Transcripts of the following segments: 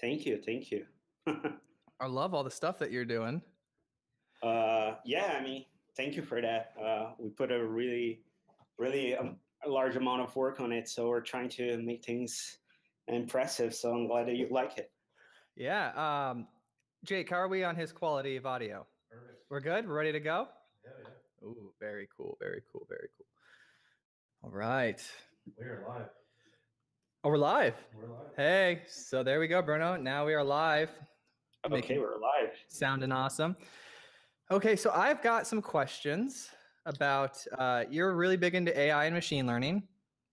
Thank you. Thank you. I love all the stuff that you're doing. Yeah, I mean, thank you for that. We put a really a large amount of work on it, so we're trying to make things impressive. So I'm glad that you like it. Yeah. Jake, how are we on his quality of audio? Perfect. We're good? We're ready to go? Yeah. Ooh, very cool. Very cool. Very cool. All right. We are live. Oh, we're live. We're live. Hey, so there we go, Brunno. Now we are live. Okay, we're live. Sounding awesome. Okay, so I've got some questions about, you're really big into AI and machine learning.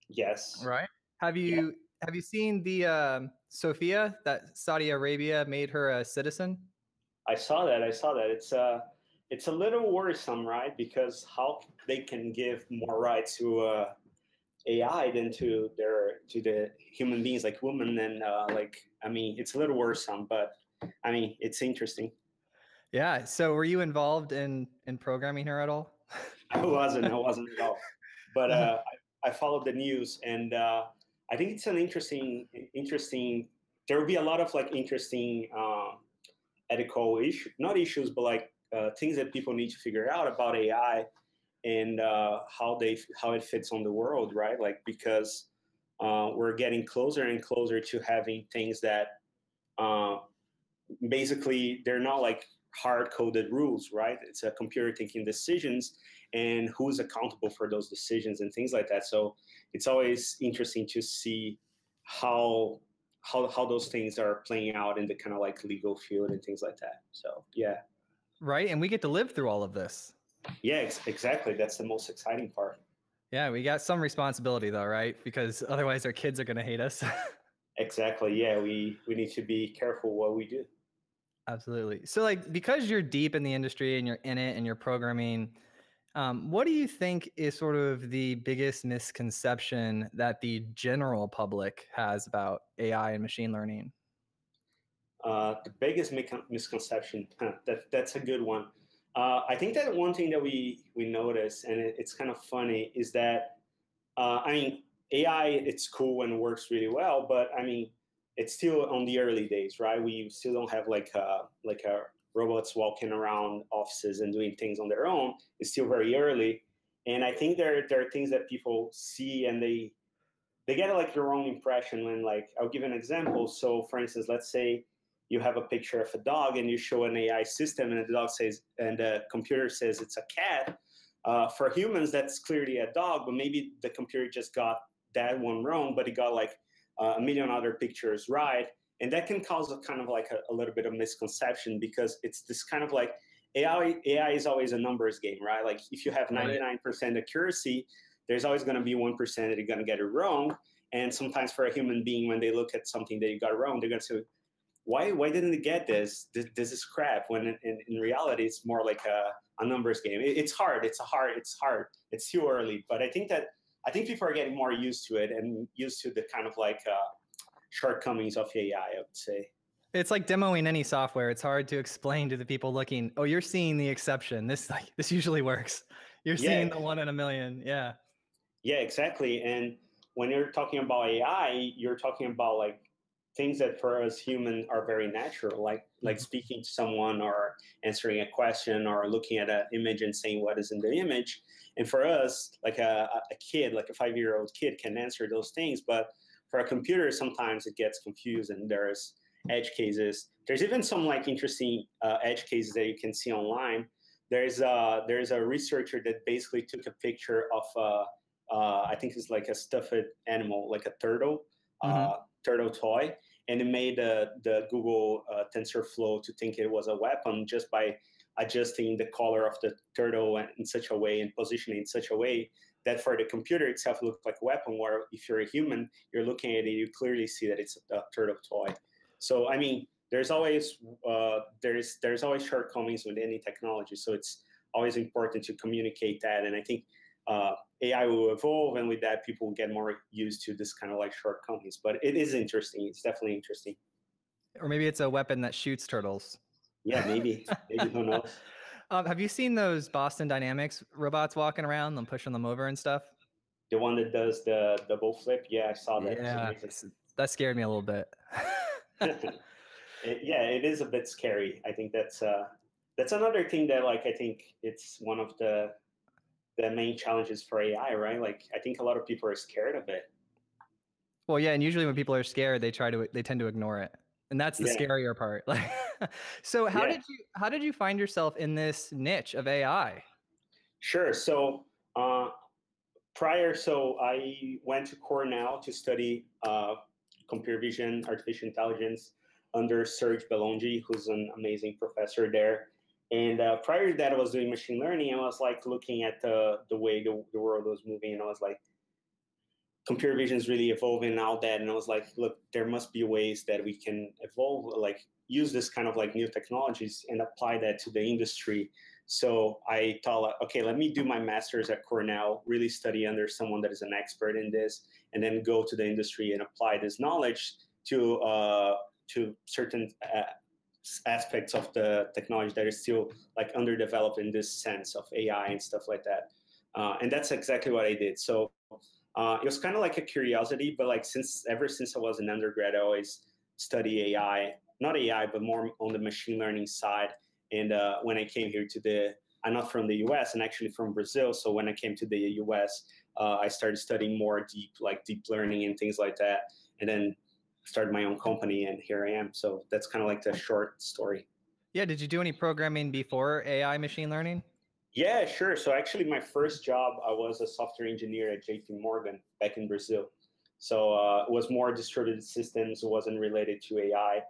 Yes. Right. Have you seen the Sophia that Saudi Arabia made her a citizen? I saw that. It's a little worrisome, right? Because how they can give more rights to AI than to the human beings like women, and I mean, it's a little worrisome, but I mean, it's interesting. Yeah. So were you involved in programming her at all? I wasn't at all, but I followed the news, and I think it's an interesting. There will be a lot of like interesting ethical not issues, but like things that people need to figure out about AI and how it fits on the world, right? Like because we're getting closer and closer to having things that basically they're not like hard-coded rules, right? It's a computer taking decisions and who's accountable for those decisions and things like that. So it's always interesting to see how those things are playing out in the kind of like legal field and things like that. So yeah. Right. And we get to live through all of this. Yeah, exactly. That's the most exciting part. Yeah, we got some responsibility though, right? Because otherwise our kids are going to hate us. Exactly. Yeah, we need to be careful what we do. Absolutely. So like, because you're deep in the industry and you're in it and you're programming, what do you think is sort of the biggest misconception that the general public has about AI and machine learning? The biggest misconception, that's a good one. I think that one thing that we notice, and it's kind of funny, is that, I mean, AI, it's cool and works really well, but I mean, it's still on the early days, right? We still don't have like robots walking around offices and doing things on their own. It's still very early. And I think there are things that people see and they get like the wrong impression when, like, I'll give an example. So for instance, let's say you have a picture of a dog and you show an AI system and the dog says, and the computer says it's a cat. For humans, that's clearly a dog, but maybe the computer just got that one wrong, but it got like a million other pictures right. And that can cause a kind of like a little bit of misconception because it's this kind of like AI is always a numbers game, right? Like if you have 99% accuracy, there's always going to be 1% that you're going to get it wrong. And sometimes for a human being, when they look at something that you got wrong, they're going to say, why didn't it get this? This is crap. When in reality, it's more like a numbers game. It's hard. It's too early. But I think people are getting more used to it and used to the kind of like shortcomings of AI, I would say. It's like demoing any software. It's hard to explain to the people looking, oh, you're seeing the exception. This usually works. You're seeing the 1 in a million. Yeah. Yeah, exactly. And when you're talking about AI, you're talking about like things that for us human are very natural, like speaking to someone or answering a question or looking at an image and saying what is in the image. And for us, like a kid, like a 5-year-old kid can answer those things. But for a computer, sometimes it gets confused and there's edge cases. There's even some like interesting edge cases that you can see online. There's a researcher that basically took a picture of I think it's like a stuffed animal, like a turtle, turtle toy, and it made the Google TensorFlow to think it was a weapon just by adjusting the color of the turtle in such a way and positioning in such a way that for the computer itself looked like a weapon, where if you're a human, you're looking at it, you clearly see that it's a turtle toy. So, I mean, there's always shortcomings with any technology. So it's always important to communicate that. And I think AI will evolve, and with that, people will get more used to this kind of like shortcomings. But it is interesting. It's definitely interesting. Or maybe it's a weapon that shoots turtles. Yeah, maybe. Who knows? Have you seen those Boston Dynamics robots walking around and pushing them over and stuff? The one that does the double flip? Yeah, I saw that. Yeah, that scared me a little bit. Yeah, it is a bit scary. I think that's another thing that like I think it's one of the main challenges for AI, right? Like I think a lot of people are scared of it. Well, yeah, and usually when people are scared, they tend to ignore it. And that's the Yeah, scarier part. Like so yeah, how did you find yourself in this niche of AI? sure. So so I went to Cornell to study computer vision, artificial intelligence under Serge Belongi, who's an amazing professor there. And prior to that, I was doing machine learning. I was like looking at the way the world was moving, and I was like, computer vision is really evolving and all that. And I was like, look, there must be ways that we can evolve, like use this kind of like new technologies and apply that to the industry. So I thought, okay, let me do my master's at Cornell, really study under someone that is an expert in this, and then go to the industry and apply this knowledge to certain aspects of the technology that is still like underdeveloped in this sense of AI and stuff like that. And that's exactly what I did. So it was kind of like a curiosity, but like ever since I was an undergrad, I always study AI, not AI, but more on the machine learning side. And when I came here I'm not from the US, I'm actually from Brazil. So when I came to the US, I started studying more deep learning and things like that. And then started my own company, and here I am. So that's kind of like the short story. Yeah, did you do any programming before AI machine learning? Yeah, sure. So actually, my first job, I was a software engineer at JP Morgan back in Brazil. So it was more distributed systems. It wasn't related to AI.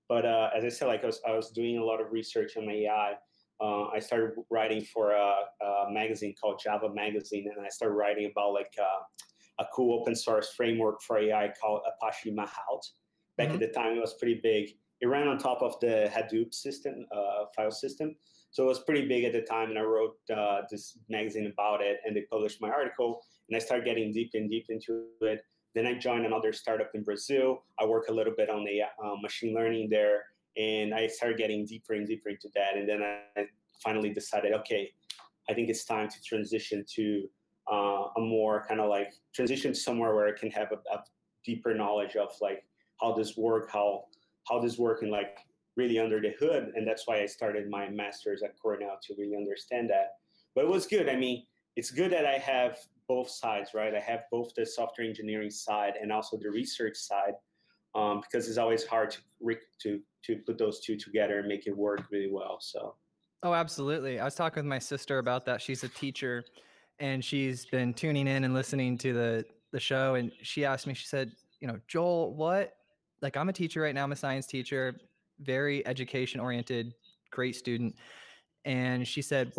But as I said, like I was doing a lot of research on AI. I started writing for a magazine called Java Magazine, and I started writing about like a cool open source framework for AI called Apache Mahout. Back at the time, it was pretty big. It ran on top of the Hadoop system, file system. So it was pretty big at the time, and I wrote this magazine about it, and they published my article, and I started getting deep and deep into it. Then I joined another startup in Brazil. I work a little bit on the machine learning there, and I started getting deeper and deeper into that. And then I finally decided, okay, I think it's time to transition to a more kind of like transition to somewhere where I can have a deeper knowledge of like how this work, how this work, and like really under the hood. And that's why I started my master's at Cornell to really understand that. But it was good. I mean, it's good that I have both sides, right? I have both the software engineering side and also the research side, because it's always hard to put those two together and make it work really well. So. Oh, absolutely. I was talking with my sister about that. She's a teacher and she's been tuning in and listening to the show. And she asked me, she said, you know, Joel, like I'm a teacher right now, I'm a science teacher, very education oriented, great student. And she said,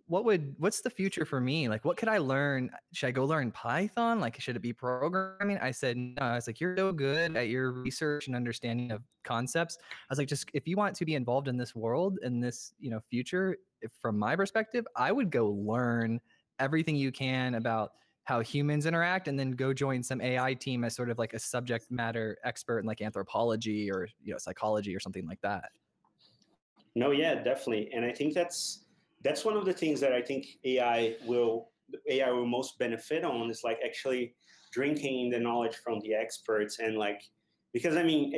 what's the future for me? Like, what could I learn? Should I go learn Python? Like, should it be programming? I said, no. I was like, you're so good at your research and understanding of concepts. I was like, just if you want to be involved in this world and this, you know, future, from my perspective, I would go learn everything you can about how humans interact and then go join some AI team as sort of like a subject matter expert in like anthropology or, you know, psychology or something like that. No, yeah, definitely. And I think that's one of the things that I think AI will most benefit on is like actually drinking the knowledge from the experts and like because I mean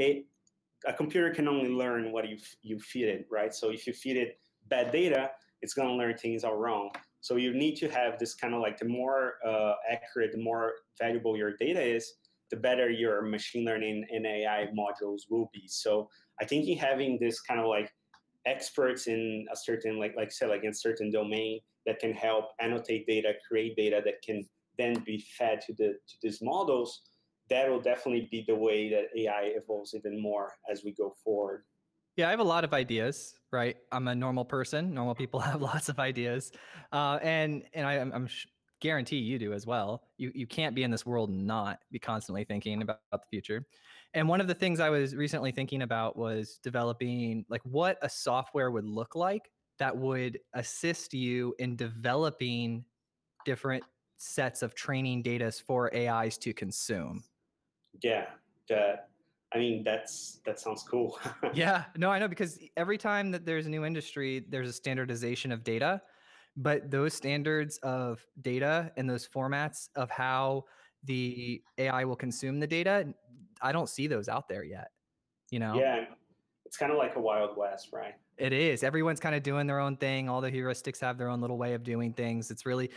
a computer can only learn what you feed it, right? So if you feed it bad data, it's going to learn things are wrong. So you need to have this kind of like the more accurate, the more valuable your data is, the better your machine learning and AI modules will be. So I think in having this kind of like experts in a certain like I said, like in a certain domain that can help annotate data, create data that can then be fed to these models, that will definitely be the way that AI evolves even more as we go forward. Yeah, I have a lot of ideas, right? I'm a normal person. Normal people have lots of ideas, and I'm guarantee you do as well. You can't be in this world and not be constantly thinking about the future. And one of the things I was recently thinking about was developing like what a software would look like that would assist you in developing different sets of training data for AIs to consume. Yeah, that I mean that sounds cool. Yeah, no, I know because every time that there's a new industry, there's a standardization of data, but those standards of data and those formats of how the AI will consume the data, I don't see those out there yet. you know? Yeah, it's kind of like a Wild West, right? It is. Everyone's kind of doing their own thing. All the heuristics have their own little way of doing things. It's really,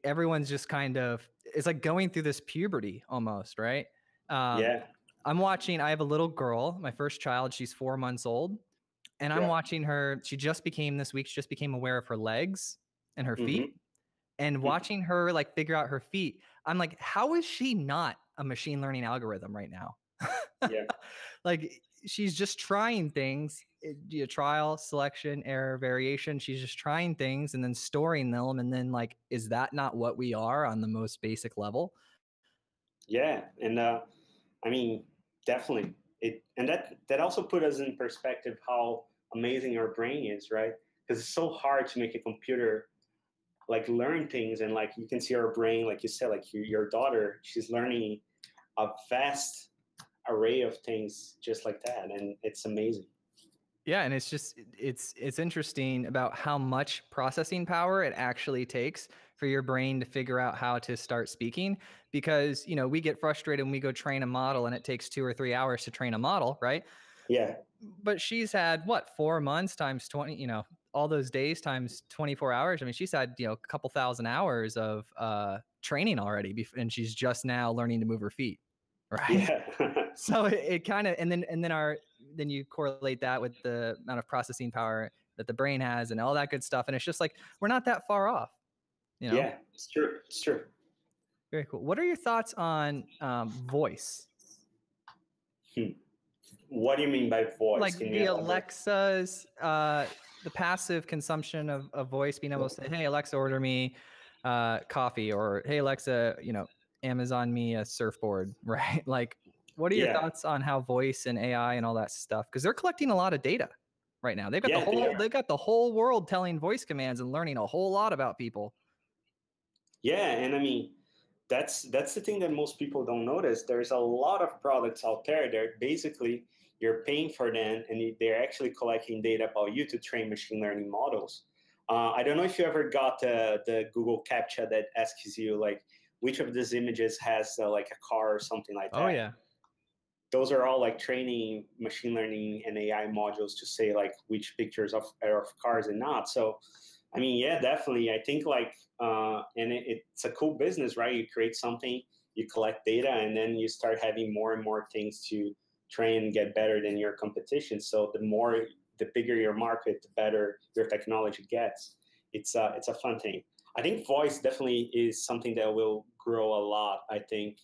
everyone's just kind of, it's like going through this puberty almost, right? Yeah. I have a little girl, my first child, she's 4 months old. And I'm Yeah. watching her, she just became aware of her legs and her feet. Mm-hmm. And watching her like figure out her feet, I'm like, how is she not a machine learning algorithm right now? Yeah. Like she's just trying things, trial, selection, error, variation. She's just trying things and then storing them. And then like, is that not what we are on the most basic level? Yeah. And I mean, definitely. And that also put us in perspective how amazing our brain is, right? Because it's so hard to make a computer like learn things, and like you can see our brain, like you said, like your daughter, she's learning a vast array of things just like that, and it's amazing. Yeah, and it's interesting about how much processing power it actually takes for your brain to figure out how to start speaking, because we get frustrated when we go train a model and it takes 2 or 3 hours to train a model, right? Yeah. But she's had what, 4 months times 20, all those days times 24 hours. I mean, she's had a couple thousand hours of training already, and she's just now learning to move her feet, right? Yeah. So it kind of, and then you correlate that with the amount of processing power that the brain has and all that good stuff, and it's just like we're not that far off. Yeah, it's true. It's true. Very cool. What are your thoughts on voice? What do you mean by voice? Like the Alexas, the passive consumption of voice, being able to say, "Hey Alexa, order me coffee," or "Hey Alexa, Amazon me a surfboard," right? Like, what are your thoughts on how voice and AI and all that stuff? Because they're collecting a lot of data right now. They've got the whole world telling voice commands and learning a whole lot about people. Yeah, and I mean, that's the thing that most people don't notice. There's a lot of products out there that basically you're paying for them, and they're actually collecting data about you to train machine learning models. I don't know if you ever got the Google CAPTCHA that asks you like which of these images has like a car or something like that. Oh yeah. Those are all like training machine learning and AI modules to say like which pictures are of cars and not. So, I mean, yeah, definitely. I think like, and it's a cool business, right? You create something, you collect data, and then you start having more and more things to train and get better than your competition. So the bigger your market, the better your technology gets. It's a fun thing. I think voice definitely is something that will grow a lot. I think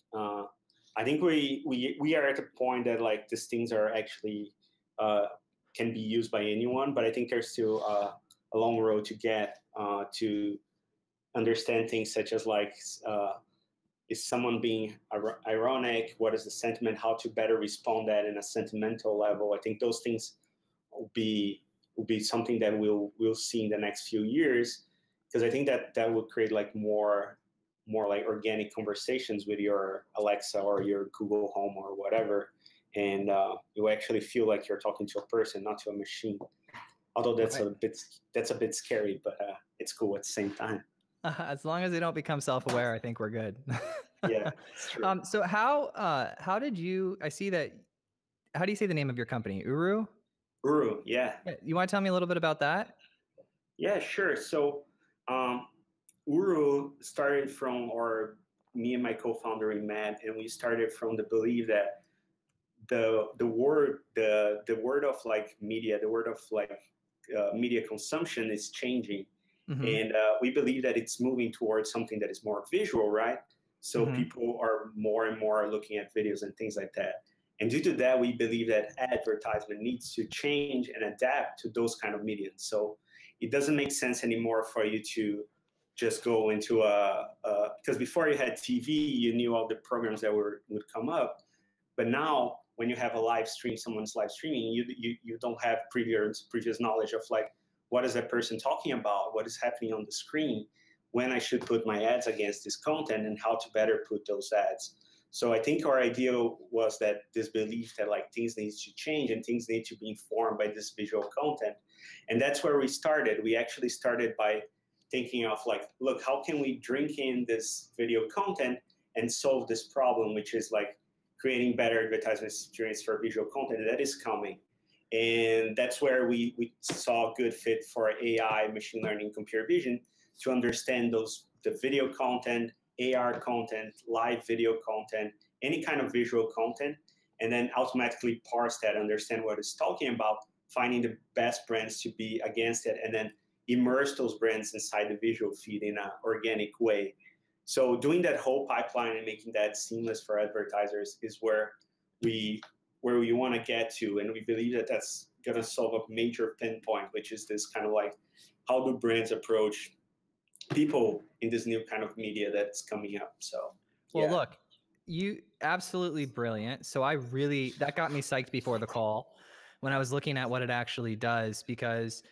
we are at a point that like these things are actually can be used by anyone, but I think there's still a long road to get to understand things such as like is someone being ironic? What is the sentiment? How to better respond that in a sentimental level? I think those things will be something that we'll see in the next few years, because I think that will create like more like organic conversations with your Alexa or your Google Home or whatever, and you actually feel like you're talking to a person, not to a machine. Although that's a bit scary, but it's cool at the same time. As long as they don't become self-aware, I think we're good. Yeah, it's true. So how did you? I see that. How do you say the name of your company? Uru? Uru, yeah. You want to tell me a little bit about that? Yeah, sure. So Uru started from, or me and my co-founder we met, and we started from the belief that the word of like media, the word of like media consumption is changing, and we believe that it's moving towards something that is more visual, right? So people are more and more looking at videos and things like that. And due to that, we believe that advertisement needs to change and adapt to those kind of mediums. So it doesn't make sense anymore for you to just go into because before you had TV, you knew all the programs that would come up. But now when you have a live stream, someone's live streaming, you don't have previous knowledge of like, what is that person talking about? What is happening on the screen? When I should put my ads against this content, and how to better put those ads. So I think our idea was that this belief that like things need to change and things need to be informed by this visual content. And that's where we started. We actually started by thinking of like, look, how can we drink in this video content and solve this problem, which is like creating better advertisement experience for visual content, that is coming. And that's where we saw a good fit for AI, machine learning, computer vision to understand the video content, AR content, live video content, any kind of visual content, and then automatically parse that, understand what it's talking about, finding the best brands to be against it, and then immerse those brands inside the visual feed in an organic way. So doing that whole pipeline and making that seamless for advertisers is where we want to get to. And we believe that that's going to solve a major pinpoint, which is this kind of like, how do brands approach people in this new kind of media that's coming up? So, well, look, you absolutely brilliant. So that got me psyched before the call when I was looking at what it actually does, because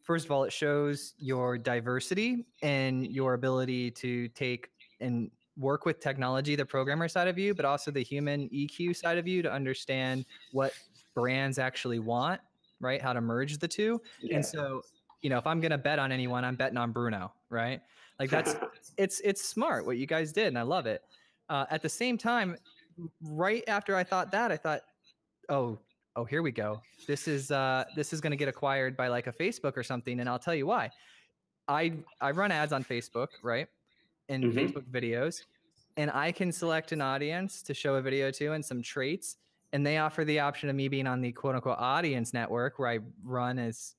first of all, it shows your diversity and your ability to take and work with technology, the programmer side of you, but also the human EQ side of you to understand what brands actually want, right? How to merge the two. Yeah. And so, if I'm going to bet on anyone, I'm betting on Brunno, right? Like it's smart what you guys did. And I love it. At the same time, right after I thought, oh, here we go. This is going to get acquired by like a Facebook or something. And I'll tell you why. I run ads on Facebook, right? And Facebook videos, and I can select an audience to show a video to and some traits. And they offer the option of me being on the quote unquote audience network, where I run as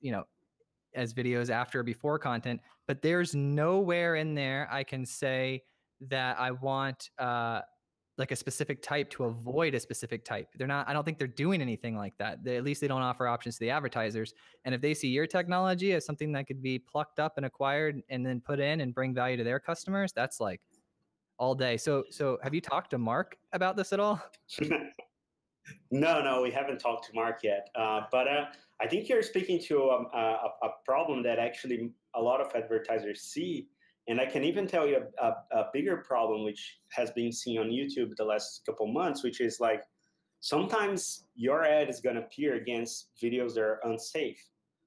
videos after or before content, but there's nowhere in there I can say that I want like a specific type to avoid a specific type. I don't think they're doing anything like that. At least they don't offer options to the advertisers. And if they see your technology as something that could be plucked up and acquired and then put in and bring value to their customers, that's like all day. So have you talked to Mark about this at all? No, we haven't talked to Mark yet. But I think you're speaking to a problem that actually a lot of advertisers see. And I can even tell you a bigger problem, which has been seen on YouTube the last couple months, which is like, sometimes your ad is going to appear against videos that are unsafe.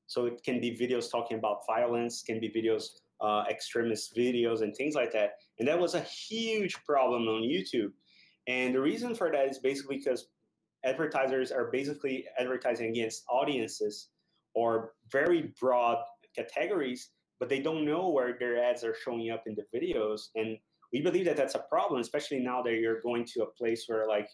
So it can be videos talking about violence, can be videos, extremist videos and things like that. And that was a huge problem on YouTube. And the reason for that is basically because advertisers are basically advertising against audiences or very broad categories, but they don't know where their ads are showing up in the videos. And we believe that that's a problem, especially now that you're going to a place where, like,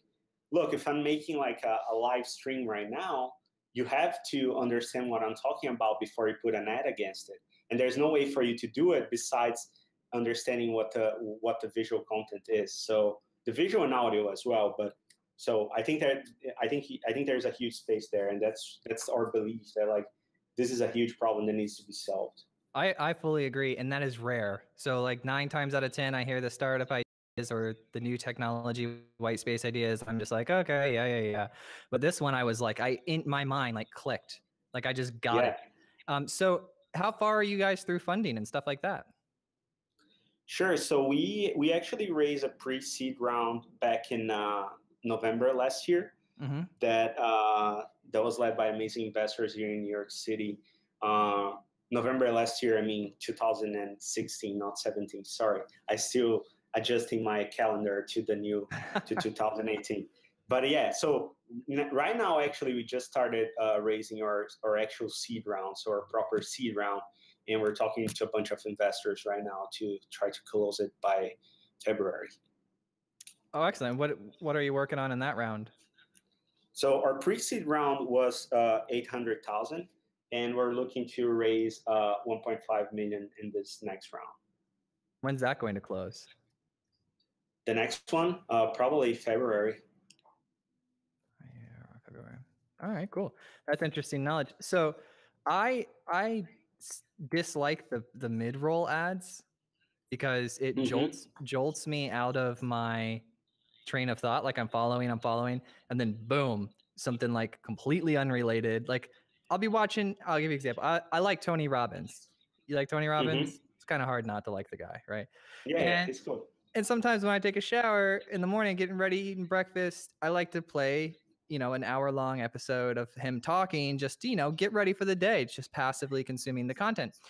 look, if I'm making like a live stream right now, you have to understand what I'm talking about before you put an ad against it. And there's no way for you to do it besides understanding what the visual content is. So the visual and audio as well. But so I think there's a huge space there, and that's our belief that like this is a huge problem that needs to be solved. I fully agree, and that is rare. So like 9 times out of 10, I hear the startup ideas or the new technology white space ideas. I'm just like, okay, yeah. But this one, I was like, in my mind, like clicked, like I just got it. So how far are you guys through funding and stuff like that? Sure. So we actually raised a pre-seed round back in November last year. That was led by amazing investors here in New York City. November last year, I mean 2016, not 17. Sorry, I still adjusting my calendar to 2018. But yeah, so right now, actually, we just started raising our actual seed round, so our proper seed round, and we're talking to a bunch of investors right now to try to close it by February. Oh, excellent. What are you working on in that round? So our pre-seed round was 800,000. And we're looking to raise 1.5 million in this next round. When's that going to close? The next one, probably February. Yeah, February. All right, cool. That's interesting knowledge. So I dislike the mid-roll ads because it jolts me out of my train of thought. Like I'm following, and then boom, something like completely unrelated. Like I'll be watching, I'll give you an example. I like Tony Robbins. You like Tony Robbins? It's kind of hard not to like the guy, right? Yeah, it's cool. And sometimes when I take a shower in the morning, getting ready, eating breakfast, I like to play, an hour-long episode of him talking, just, get ready for the day. It's just passively consuming the content.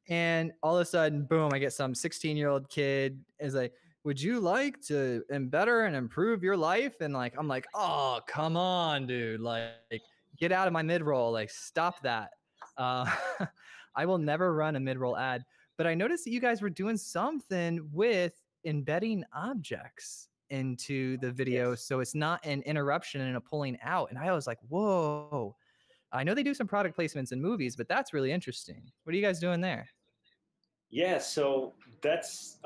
And all of a sudden, boom, I get some 16-year-old kid is like, would you like to better and improve your life? And like, I'm like, oh, come on, dude. Like, get out of my mid-roll. Like, stop that. I will never run a mid-roll ad. But I noticed that you guys were doing something with embedding objects into the video. Yes. So it's not an interruption and a pulling out. And I was like, whoa. I know they do some product placements in movies, but that's really interesting. What are you guys doing there? Yeah, so that's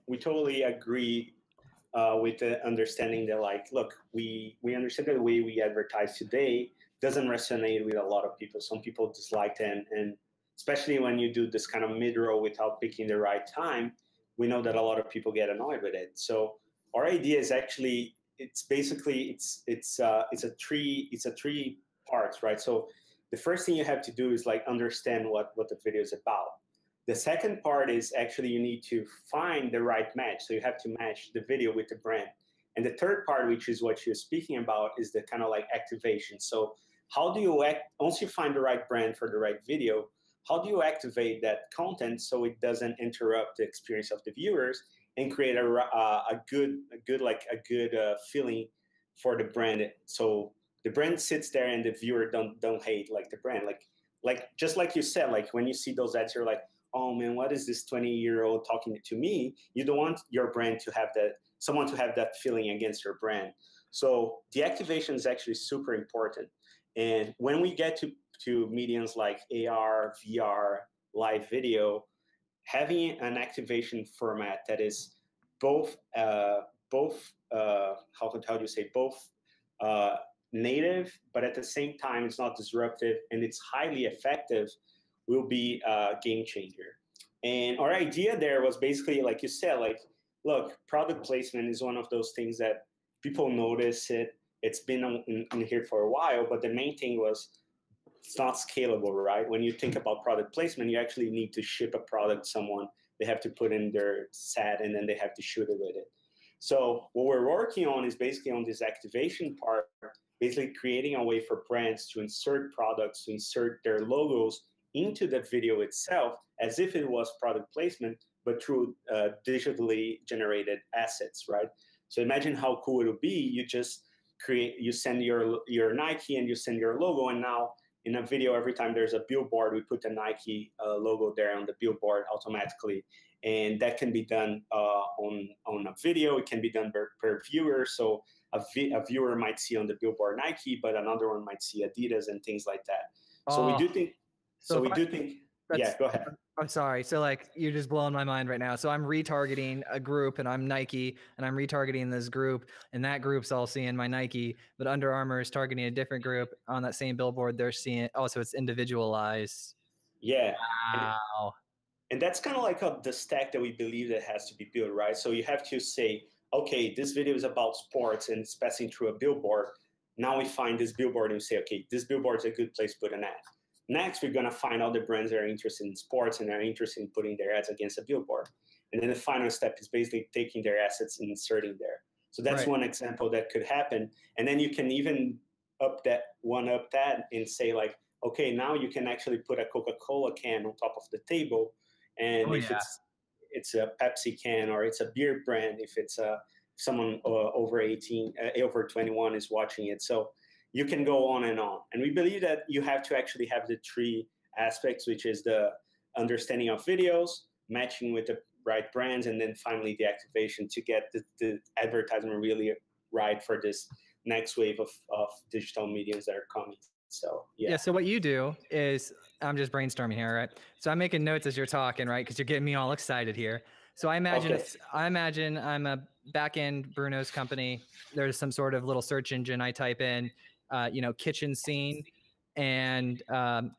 we totally agree with the understanding that, like, look, we understand that the way we advertise today doesn't resonate with a lot of people. Some people dislike it, and especially when you do this kind of mid-roll without picking the right time, we know that a lot of people get annoyed with it. So our idea is actually, it's basically it's a three parts, right? So the first thing you have to do is like understand what the video is about. The second part is actually you need to find the right match. So you have to match the video with the brand. And the third part, which is what you're speaking about, is the kind of like activation. So how do you once you find the right brand for the right video, how do you activate that content so it doesn't interrupt the experience of the viewers and create a good feeling for the brand? So the brand sits there and the viewer don't hate like the brand. Like just like you said, like when you see those ads, you're like, oh man, what is this 20-year-old talking to me? You don't want your brand to have someone to have that feeling against your brand. So the activation is actually super important. And when we get to mediums like AR, VR, live video, having an activation format that is both how do you say, both native, but at the same time it's not disruptive and it's highly effective, will be a game changer. And our idea there was basically, like you said, like, look, product placement is one of those things that people notice it. It's been in here for a while, but the main thing was it's not scalable, right? When you think about product placement, you actually need to ship a product to someone. They have to put in their set and then they have to shoot it with it. So what we're working on is basically on this activation part, basically creating a way for brands to insert products, to insert their logos into the video itself as if it was product placement, but through digitally generated assets, right? So imagine how cool it would be. You just you send your Nike and you send your logo, and now in a video, every time there's a billboard, we put the Nike logo there on the billboard automatically. And that can be done on a video. It can be done per viewer. So a viewer might see on the billboard Nike, but another one might see Adidas and things like that. So we do think. Yeah, go ahead. I'm sorry. So like, you're just blowing my mind right now. So I'm retargeting a group and I'm Nike and I'm retargeting this group and that group's all seeing my Nike, but Under Armour is targeting a different group on that same billboard. They're seeing, oh, so it's individualized. Yeah. Wow. And that's kind of like the stack that we believe that has to be built, right? So you have to say, okay, this video is about sports and it's passing through a billboard. Now we find this billboard and we say, okay, this billboard is a good place to put an ad. Next, we're going to find other brands that are interested in sports and are interested in putting their ads against a billboard. And then the final step is basically taking their assets and inserting there. So that's one example that could happen. And then you can even up that and say like, okay, now you can actually put a Coca-Cola can on top of the table. And it's a Pepsi can, or it's a beer brand, if it's someone over 18, over 21 is watching it. So you can go on. And we believe that you have to actually have the three aspects, which is the understanding of videos, matching with the right brands, and then finally the activation to get the advertisement really right for this next wave of digital mediums that are coming. So, yeah. So what you do is, I'm just brainstorming here, right? So I'm making notes as you're talking, right? Because you're getting me all excited here. So I imagine I'm a back-end Brunno's company. There's some sort of little search engine I type in, kitchen scene and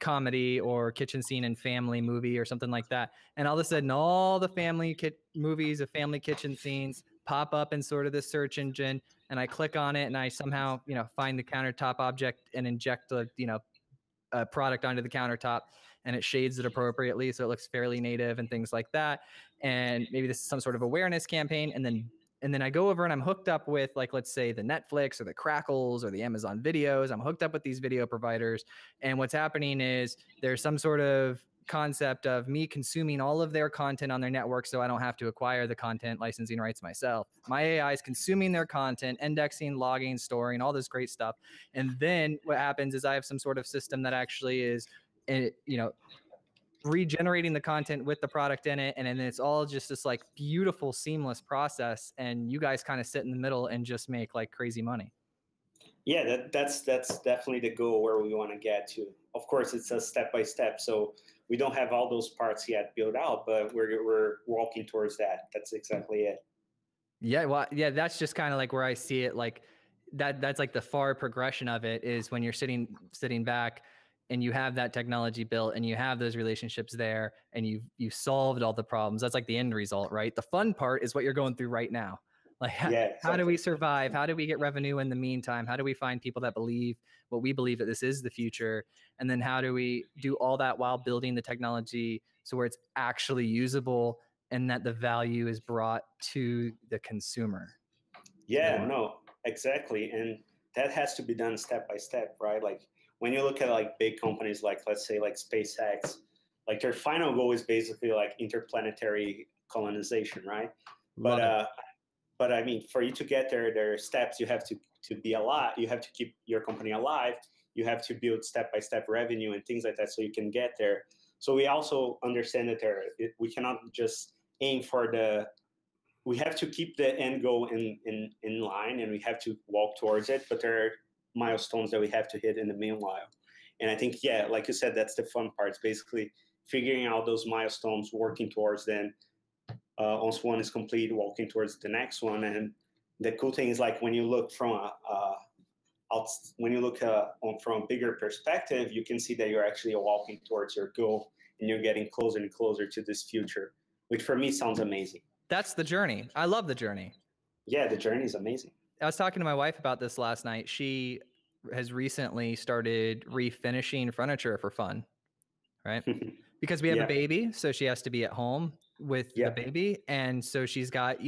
comedy, or kitchen scene and family movie or something like that. And all of a sudden, all the family movies of family kitchen scenes pop up in sort of this search engine. And I click on it and I somehow, find the countertop object and inject a product onto the countertop, and it shades it appropriately so it looks fairly native and things like that. And maybe this is some sort of awareness campaign. And then I go over and I'm hooked up with, like, let's say the Netflix or the Crackles or the Amazon videos. I'm hooked up with these video providers. And what's happening is there's some sort of concept of me consuming all of their content on their network so I don't have to acquire the content licensing rights myself. My AI is consuming their content, indexing, logging, storing, all this great stuff. And then what happens is I have some sort of system that actually is, regenerating the content with the product in it. And then it's all just this like beautiful, seamless process. And you guys kind of sit in the middle and just make like crazy money. Yeah, that's definitely the goal where we want to get to. Of course, it's a step by step. So we don't have all those parts yet built out, but we're walking towards that. That's exactly it. Yeah, well, yeah, that's just kind of like where I see it. Like that's like the far progression of it is when you're sitting back and you have that technology built and you have those relationships there and you've solved all the problems. That's like the end result, right? The fun part is what you're going through right now. Like, Yeah, exactly. How do we survive? How do we get revenue in the meantime? How do we find people that believe what we believe that this is the future? And then how do we do all that while building the technology so where it's actually usable and that the value is brought to the consumer? Yeah, no, exactly. And that has to be done step by step, right? Like when you look at like big companies, like let's say like SpaceX, like their final goal is basically like interplanetary colonization, right? But I mean, for you to get there, there are steps. You have to be alive. You have to keep your company alive. You have to build step-by-step revenue and things like that so you can get there. So we also understand that we cannot just aim for we have to keep the end goal in line and we have to walk towards it. But there are milestones that we have to hit in the meanwhile. And I think, yeah, like you said, that's the fun part. It's basically figuring out those milestones, working towards them. Once one is complete, walking towards the next one. And the cool thing is like when you look from from a bigger perspective, you can see that you're actually walking towards your goal and you're getting closer and closer to this future, which for me sounds amazing. That's the journey. I love the journey. Yeah, the journey is amazing. I was talking to my wife about this last night. She has recently started refinishing furniture for fun, right? Because we have a baby, so she has to be at home with the baby. And so she's got,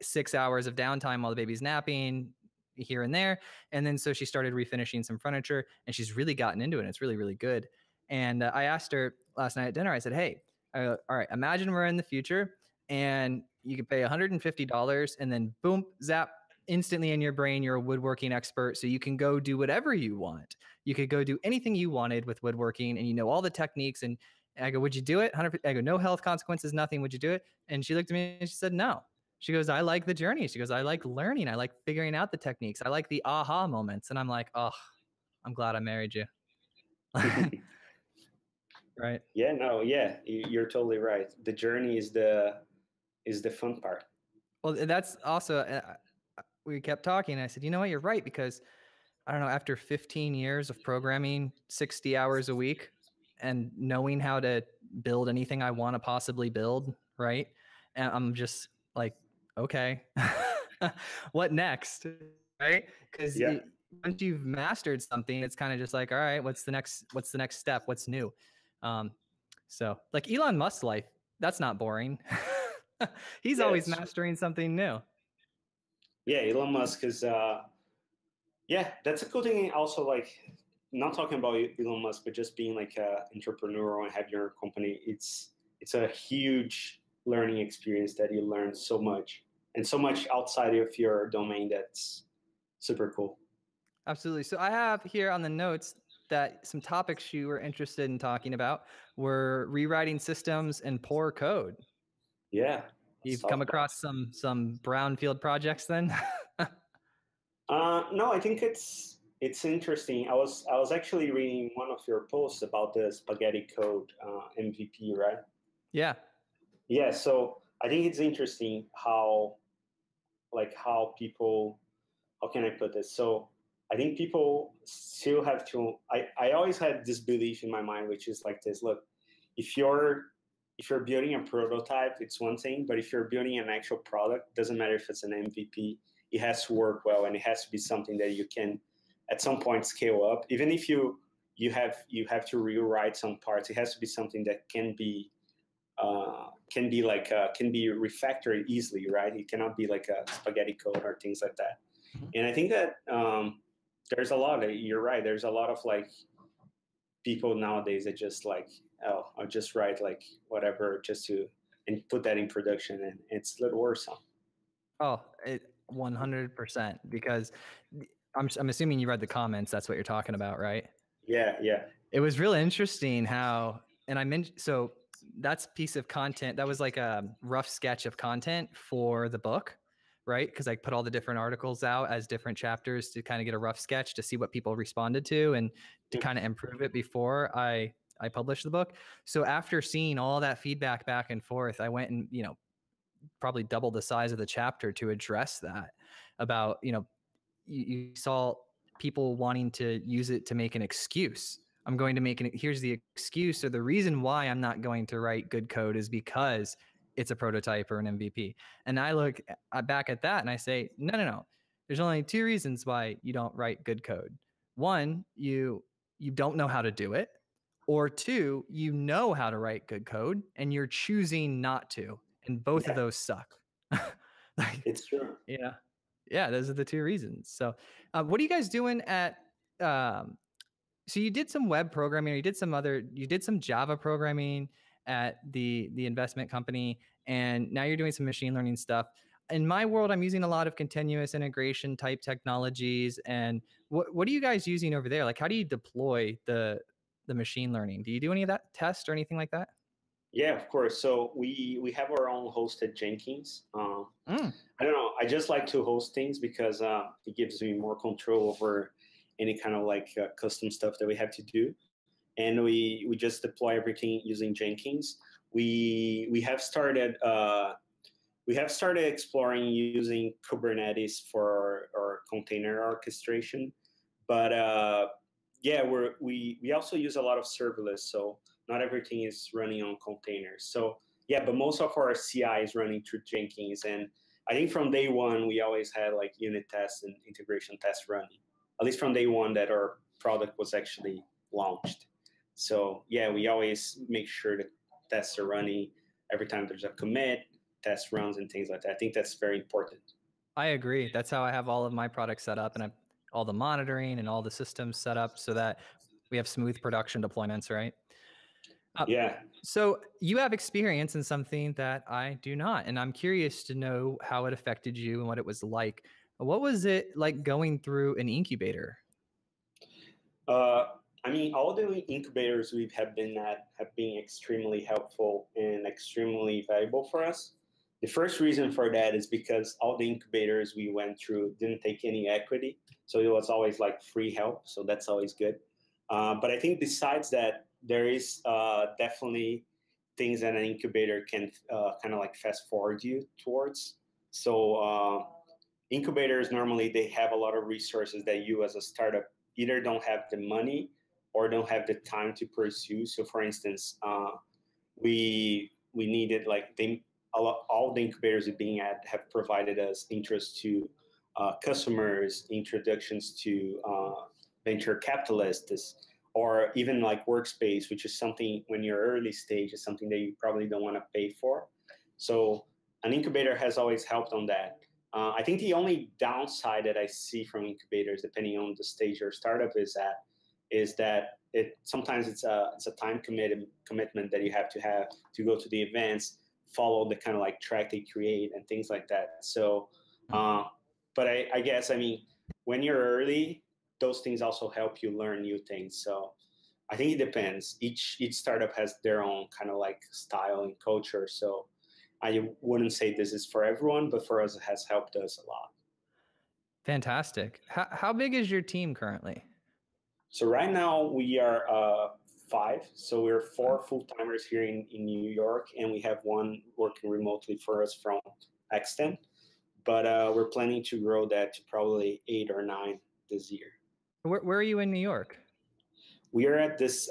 6 hours of downtime while the baby's napping here and there. And then so she started refinishing some furniture and she's really gotten into it. And it's really, really good. And I asked her last night at dinner, I said, hey, all right, imagine we're in the future and you could pay $150 and then boom, zap, instantly in your brain, you're a woodworking expert. So you can go do whatever you want. You could go do anything you wanted with woodworking and you know all the techniques. And I go, would you do it? I go, no health consequences, nothing. Would you do it? And she looked at me and she said, no. She goes, I like the journey. She goes, I like learning. I like figuring out the techniques. I like the aha moments. And I'm like, oh, I'm glad I married you. Right. Yeah, no, yeah, you're totally right. The journey is the fun part. Well, that's also, we kept talking and I said, you know what, you're right. Because I don't know, after 15 years of programming 60 hours a week and knowing how to build anything I want to possibly build, right? And I'm just like, okay, what next, right? Because once you've mastered something, it's kind of just like, all right, what's the next step? What's new? So like Elon Musk's life, that's not boring. He's always mastering something new. Yeah, Elon Musk is, that's a cool thing. Also, like, not talking about Elon Musk, but just being like an entrepreneur and have your company. It's a huge learning experience that you learn so much and so much outside of your domain. That's super cool. Absolutely. So I have here on the notes that some topics you were interested in talking about were rewriting systems and poor code. Yeah. You've come across some brownfield projects then? No, I think it's interesting. I was actually reading one of your posts about the spaghetti code MVP, right? Yeah. Yeah. So I think it's interesting how people, how can I put this? So I think people still have to, I always had this belief in my mind, which is like this, look, if you're building a prototype, it's one thing, but if you're building an actual product, doesn't matter if it's an MVP, it has to work well and it has to be something that you can at some point scale up. Even if you have to rewrite some parts, it has to be something that can be refactored easily, right? It cannot be like a spaghetti code or things like that. Mm-hmm. And I think that you're right. There's a lot of like people nowadays that just like oh, I'll just write like whatever just to and put that in production, and it's a little worrisome. Oh, 100%. Because I'm assuming you read the comments. That's what you're talking about, right? Yeah, yeah. It was really interesting how, and I mentioned, so that's piece of content. That was like a rough sketch of content for the book, right? Because I put all the different articles out as different chapters to kind of get a rough sketch to see what people responded to and to kind of improve it before I published the book. So after seeing all that feedback back and forth, I went and, probably double the size of the chapter to address that about, you saw people wanting to use it to make an excuse. I'm going to here's the excuse, or the reason why I'm not going to write good code is because it's a prototype or an MVP. And I look back at that and I say, no. There's only two reasons why you don't write good code. One, you don't know how to do it. Or two, you know how to write good code and you're choosing not to. And both of those suck. It's true. Yeah, those are the two reasons. So what are you guys doing at, so you did some web programming, or you did some Java programming at the investment company, and now you're doing some machine learning stuff. In my world, I'm using a lot of continuous integration type technologies. And what are you guys using over there? Like, how do you deploy the machine learning? Do you do any of that test or anything like that? Yeah, of course. So we have our own hosted Jenkins. I don't know. I just like to host things because it gives me more control over any kind of like custom stuff that we have to do. And we just deploy everything using Jenkins. We have started exploring using Kubernetes for our container orchestration, but yeah, we also use a lot of serverless, so not everything is running on containers. So yeah, but most of our CI is running through Jenkins, and I think from day one we always had like unit tests and integration tests running, at least from day one that our product was actually launched. So yeah, we always make sure that tests are running every time there's a commit, test runs and things like that. I think that's very important. I agree. That's how I have all of my products set up, and I've all the monitoring and all the systems set up so that we have smooth production deployments, right? Yeah. So you have experience in something that I do not, and I'm curious to know how it affected you and what it was like. What was it like going through an incubator? I mean, all the incubators we have been at have been extremely helpful and extremely valuable for us. The first reason for that is because all the incubators we went through didn't take any equity. So it was always like free help. So that's always good. But I think besides that, there is definitely things that an incubator can kind of like fast forward you towards. So incubators, normally they have a lot of resources that you as a startup either don't have the money or don't have the time to pursue. So for instance, we needed like all the incubators we've been at have provided us interest to customers, introductions to venture capitalists, or even like workspace, which is something when you're early stage is something that you probably don't want to pay for. So an incubator has always helped on that. I think the only downside that I see from incubators, depending on the stage your startup is that it sometimes it's a time commitment that you have to go to the events, follow the kind of like track they create and things like that. So, but I guess, I mean, when you're early, those things also help you learn new things. So I think it depends. Each startup has their own kind of like style and culture. So I wouldn't say this is for everyone, but for us, it has helped us a lot. Fantastic. How big is your team currently? So right now we are 5. So we're 4 full-timers here in New York, and we have 1 working remotely for us from Extent. But we're planning to grow that to probably 8 or 9 this year. Where are you in New York? We are at this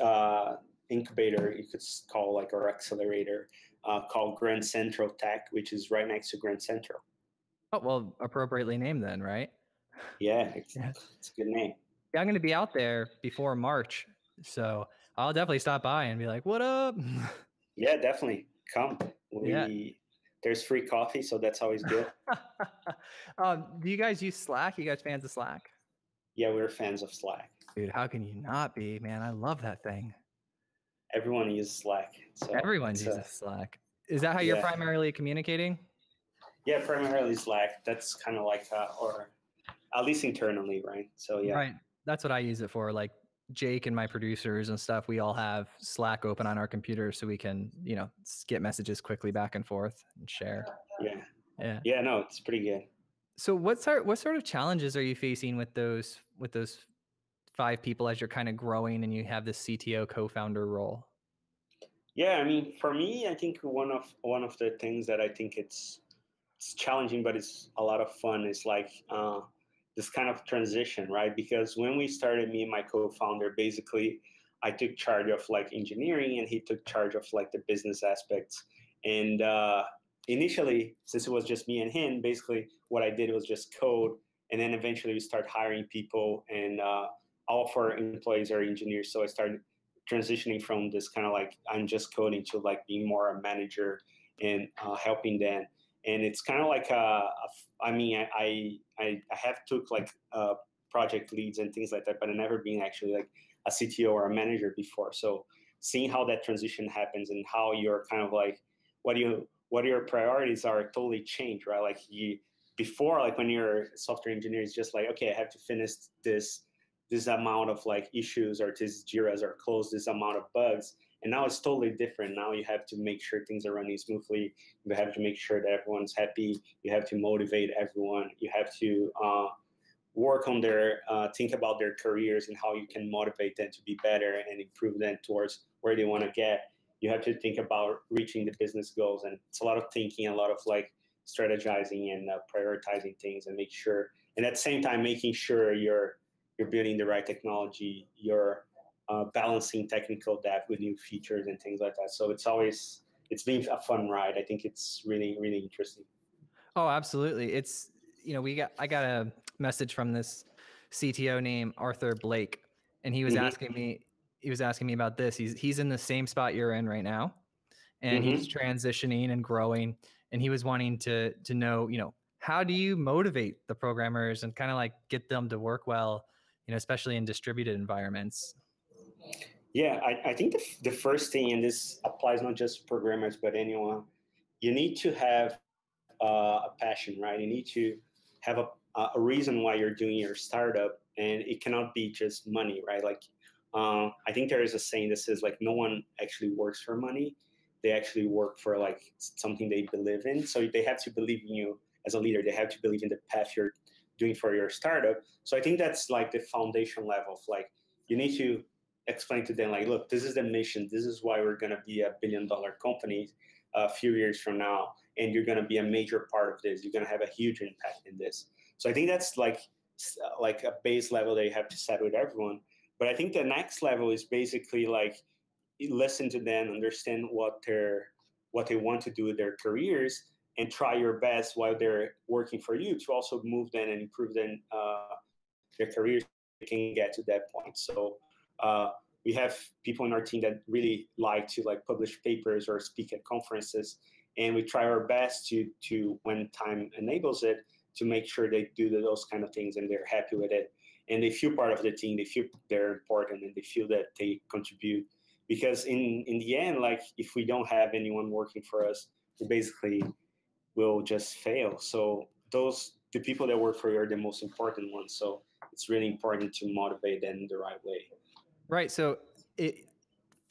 incubator, you could call like our accelerator, called Grand Central Tech, which is right next to Grand Central. Oh, well, appropriately named then, right? Yeah, it's a good name. Yeah, I'm going to be out there before March, so I'll definitely stop by and be like, "What up?" Yeah, definitely come. There's free coffee, so that's always good. Do you guys use Slack? You guys fans of Slack? Yeah, we're fans of Slack. Dude, how can you not be, man? I love that thing. everyone uses Slack. So Everyone uses Slack. Is that how you're yeah. primarily communicating? Yeah, primarily Slack. That's kind of like, or at least internally, right? So yeah. Right. That's what I use it for. Like Jake and my producers and stuff, we all have Slack open on our computers so we can, you know, get messages quickly back and forth and share. Yeah. Yeah. Yeah, no, it's pretty good. So what sort of challenges are you facing with those 5 people as you're kind of growing and you have this CTO co-founder role? Yeah, I mean, for me, I think one of the things that I think it's challenging, but it's a lot of fun is like this kind of transition, right? Because when we started, me and my co-founder, basically, I took charge of like engineering, and he took charge of like the business aspects. And initially, since it was just me and him, basically what I did was just code, and then eventually we start hiring people, and all of our employees are engineers. So I started transitioning from this kind of like I'm just coding to like being more a manager and helping them. And it's kind of like I mean, I have took like project leads and things like that, but I've never been actually like a CTO or a manager before. So seeing how that transition happens and how you're kind of like what your priorities are totally changed, right? Like you before, like when you're a software engineer, it's just like, okay, I have to finish this amount of like issues, or this Jiras, or close this amount of bugs. And now it's totally different. Now you have to make sure things are running smoothly. You have to make sure that everyone's happy. You have to motivate everyone. You have to work on think about their careers and how you can motivate them to be better and improve them towards where they want to get. You have to think about reaching the business goals. And it's a lot of thinking, a lot of like strategizing and prioritizing things, and make sure, and at the same time, making sure you're building the right technology, you're balancing technical debt with new features and things like that. So it's been a fun ride. I think it's really, really interesting. Oh, absolutely. It's, you know, I got a message from this CTO named Arthur Blake, and he was asking me about this. He's in the same spot you're in right now, and he's transitioning and growing, and he was wanting to know, you know, how do you motivate the programmers and kind of like get them to work well, you know, especially in distributed environments? Yeah, I think the first thing, and this applies not just programmers, but anyone, you need to have a passion, right? You need to have a reason why you're doing your startup, and it cannot be just money, right? Like, I think there is a saying that says like, no one actually works for money. They actually work for like something they believe in. So they have to believe in you as a leader. They have to believe in the path you're doing for your startup. So I think that's like the foundation level of like, you need to explain to them like, look, this is the mission. This is why we're going to be $1 billion company a few years from now. And you're going to be a major part of this. You're going to have a huge impact in this. So I think that's like a base level that you have to set with everyone. But I think the next level is basically like listen to them, understand what they want to do with their careers, and try your best while they're working for you to also move them and improve them their careers. They can get to that point. So we have people in our team that really like to like publish papers or speak at conferences, and we try our best to when time enables it, to make sure they do those kind of things and they're happy with it, and they feel part of the team. They feel they're important, and they feel that they contribute. Because in the end, like if we don't have anyone working for us, we basically will just fail. So the people that work for you are the most important ones. So it's really important to motivate them the right way. Right. So it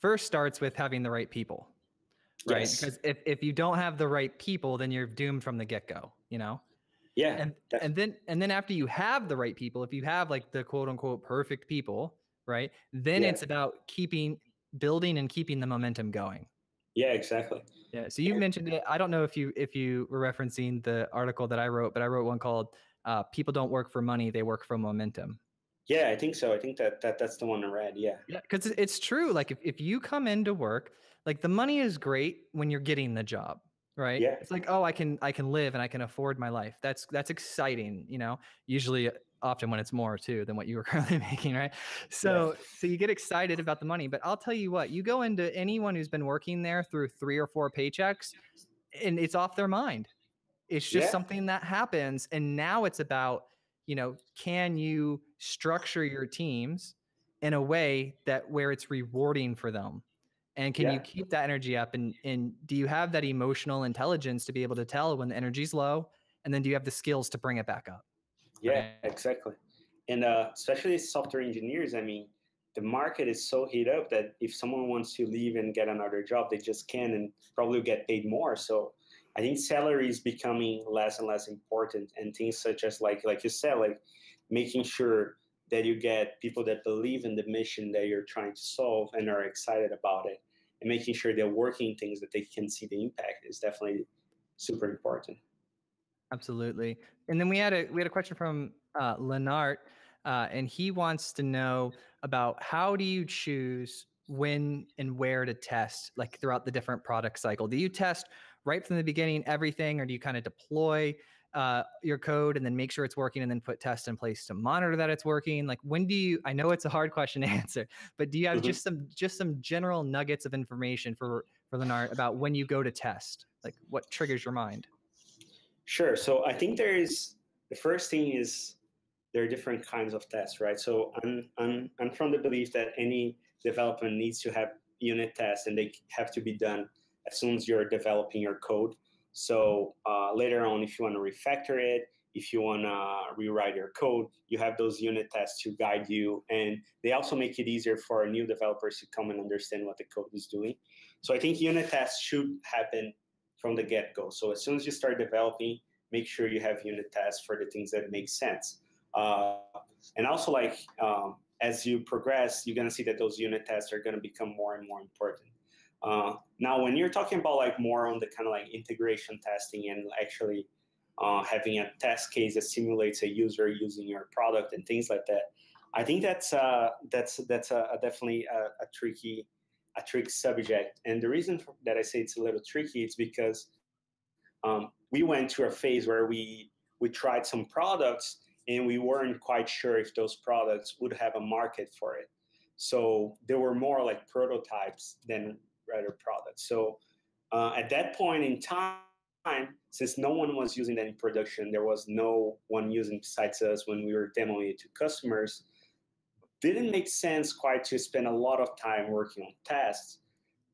first starts with having the right people, right? Yes. Because if you don't have the right people, then you're doomed from the get-go, you know? Yeah. And then after you have the right people, if you have like the quote unquote perfect people, right? Then it's about building and keeping the momentum going. Yeah, exactly. Yeah. So you mentioned it. I don't know if you were referencing the article that I wrote, but I wrote one called "People Don't Work for Money; They Work for Momentum." Yeah, I think so. I think that's the one I read. Yeah. Yeah, because it's true. Like if you come into work, like the money is great when you're getting the job, right? Yeah. It's like, oh, I can live and I can afford my life. That's exciting, you know. Usually, often when it's more too than what you were currently making, right? So you get excited about the money. But I'll tell you what, you go into anyone who's been working there through 3 or 4 paychecks, and it's off their mind. It's just something that happens, and now it's about, you know, can you structure your teams in a way that where it's rewarding for them, And can you keep that energy up? And do you have that emotional intelligence to be able to tell when the energy's low? And then do you have the skills to bring it back up? Yeah, exactly. And especially software engineers, I mean, the market is so heat up that if someone wants to leave and get another job, they just can and probably get paid more. So I think salary is becoming less and less important, and things such as like you said, like making sure that you get people that believe in the mission that you're trying to solve and are excited about it, and making sure they're working things that they can see the impact is definitely super important. Absolutely. And then we had a question from Leonard, and he wants to know about how do you choose when and where to test, like throughout the different product cycle. Do you test right from the beginning everything, or do you kind of deploy your code and then make sure it's working and then put tests in place to monitor that it's working? Like, when do you? I know it's a hard question to answer, but do you have just some general nuggets of information for Leonard about when you go to test? Like, what triggers your mind? Sure. So I think the first thing is there are different kinds of tests, right? So I'm from the belief that any development needs to have unit tests, and they have to be done as soon as you're developing your code. So later on, if you want to refactor it, if you want to rewrite your code, you have those unit tests to guide you. And they also make it easier for new developers to come and understand what the code is doing. So I think unit tests should happen from the get-go. So as soon as you start developing, make sure you have unit tests for the things that make sense. And also, like, as you progress, you're going to see that those unit tests are going to become more and more important. Now, when you're talking about like more on the kind of like integration testing and actually having a test case that simulates a user using your product and things like that, I think that's definitely a tricky subject. And the reason that I say it's a little tricky is because we went through a phase where we tried some products and we weren't quite sure if those products would have a market for it. So they were more like prototypes than rather products. So at that point in time, since no one was using that in production, there was no one using besides us when we were demoing it to customers, didn't make sense quite to spend a lot of time working on tests,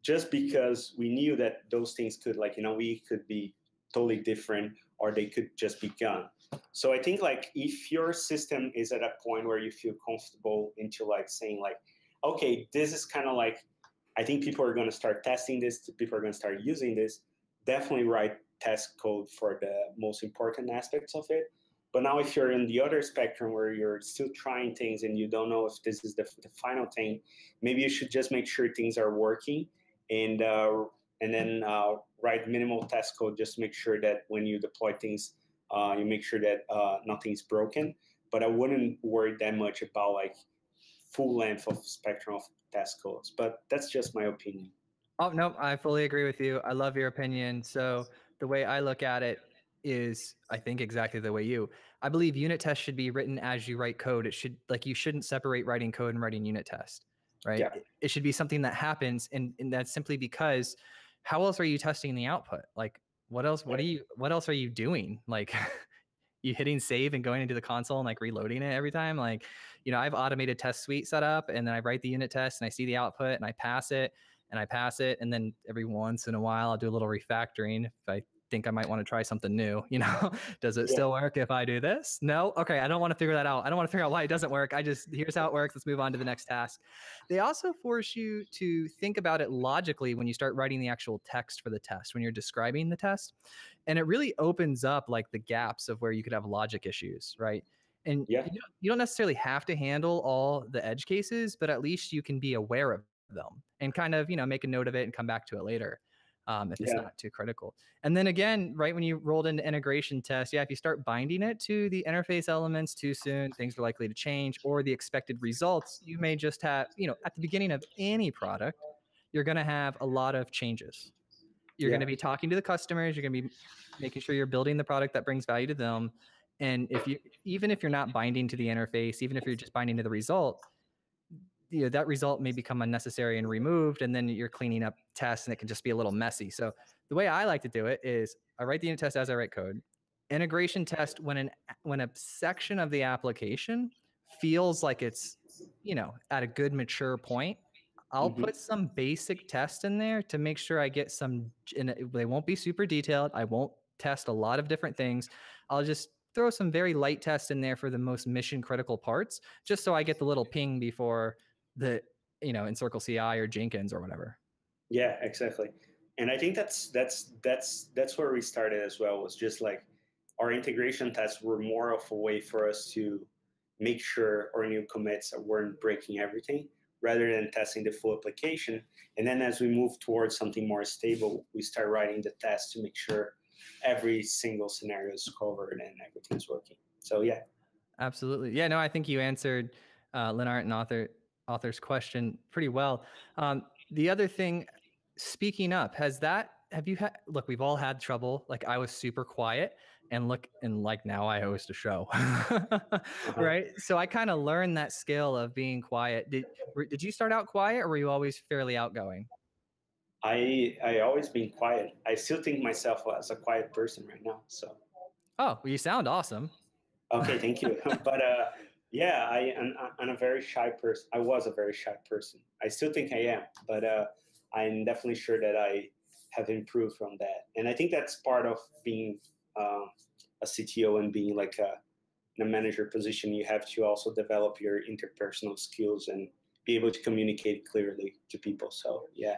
just because we knew that those things could, like, we could be totally different, or they could just be gone. So I think, like, if your system is at a point where you feel comfortable into like saying like, okay, this is kind of like, I think people are going to start testing this, people are going to start using this, definitely write test code for the most important aspects of it. But now if you're in the other spectrum where you're still trying things and you don't know if this is the final thing, maybe you should just make sure things are working, and then write minimal test code just to make sure that when you deploy things, you make sure that nothing's broken. But I wouldn't worry that much about like full length of spectrum of test codes. But that's just my opinion. Oh, no, I fully agree with you. I love your opinion. So the way I look at it is, I think exactly the way you. I believe unit tests should be written as you write code. It should, like, you shouldn't separate writing code and writing unit test, right? Yeah. It should be something that happens, and that's simply because how else are you testing the output? Like, what else? What else are you doing? Like, you hitting save and going into the console and like reloading it every time? Like, I've automated test suite set up, and then I write the unit test and I see the output and I pass it. And then every once in a while I'll do a little refactoring if I think I might want to try something new. Does it still work if I do this? No? Okay, I don't want to figure that out. I don't want to figure out why it doesn't work. Here's how it works. Let's move on to the next task. They also force you to think about it logically when you start writing the actual text for the test, when you're describing the test. And it really opens up like the gaps of where you could have logic issues, right? And you don't necessarily have to handle all the edge cases, but at least you can be aware of them and kind of, make a note of it and come back to it later if it's not too critical. And then again, right when you rolled into integration tests, if you start binding it to the interface elements too soon, things are likely to change, or the expected results, you may just have, at the beginning of any product, you're going to have a lot of changes. You're going to be talking to the customers. You're going to be making sure you're building the product that brings value to them. And even if you're not binding to the interface, even if you're just binding to the result, that result may become unnecessary and removed, and then you're cleaning up tests and it can just be a little messy. So the way I like to do it is I write the unit test as I write code. Integration test when a section of the application feels like it's, at a good mature point, I'll put some basic tests in there to make sure I get some, and they won't be super detailed. I won't test a lot of different things. I'll just throw some very light tests in there for the most mission critical parts, just so I get the little ping before the, in Circle CI or Jenkins or whatever. Yeah, exactly. And I think that's where we started as well, was just like our integration tests were more of a way for us to make sure our new commits weren't breaking everything, rather than testing the full application. And then as we move towards something more stable, we start writing the tests to make sure every single scenario is covered and everything's working. So yeah. Absolutely. Yeah, no, I think you answered Leonard and author's question pretty well. The other thing, speaking up, have you had, look, we've all had trouble. Like I was super quiet and like now I host a show, right? So I kind of learned that skill of being quiet. Did you start out quiet, or were you always fairly outgoing? I always been quiet. I still think myself as a quiet person right now. So. Oh, well, you sound awesome. Okay, thank you. But yeah, I'm a very shy person. I was a very shy person. I still think I am, but I'm definitely sure that I have improved from that. And I think that's part of being a CTO and being like in a manager position. You have to also develop your interpersonal skills and be able to communicate clearly to people. So yeah.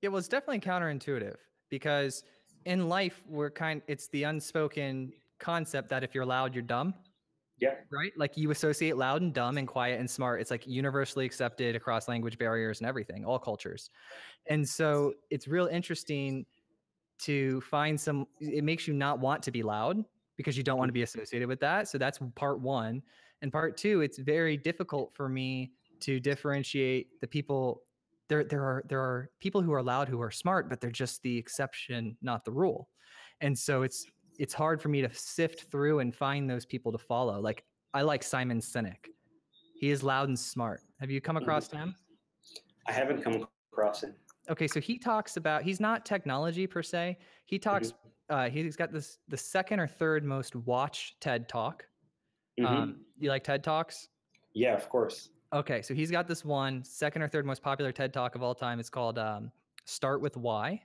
It was definitely counterintuitive, because in life it's the unspoken concept that if you're loud, you're dumb. Yeah. Right? Like you associate loud and dumb and quiet and smart. It's like universally accepted across language barriers and everything, all cultures. And so it's real interesting to find it makes you not want to be loud because you don't want to be associated with that. So that's part one. And part two, it's very difficult for me to differentiate the people. There are people who are loud who are smart, but they're just the exception, not the rule. And so it's hard for me to sift through and find those people to follow. Like I like Simon Sinek. He is loud and smart. Have you come across him? I haven't come across him. Okay, so he talks about, he's not technology per se. He talks, he's got the second or third most watched TED Talk. You like TED Talks? Yeah, of course. Okay, so he's got this one, second or third most popular TED Talk of all time. It's called Start With Why.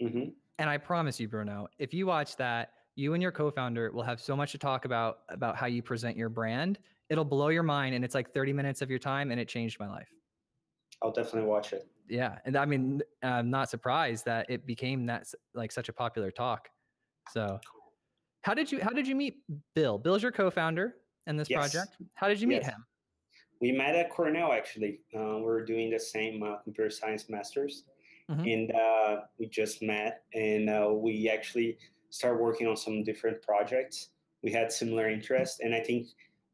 And I promise you, Brunno, if you watch that, you and your co-founder will have so much to talk about how you present your brand. It'll blow your mind, and it's like 30 minutes of your time, and it changed my life. I'll definitely watch it. Yeah, and I mean, I'm not surprised that it became like such a popular talk. So, how did you meet Bill? Bill's your co-founder in this project. How did you meet him? We met at Cornell, actually. We're doing the same computer science masters, and we just met, and we actually started working on some different projects. We had similar interests, and I think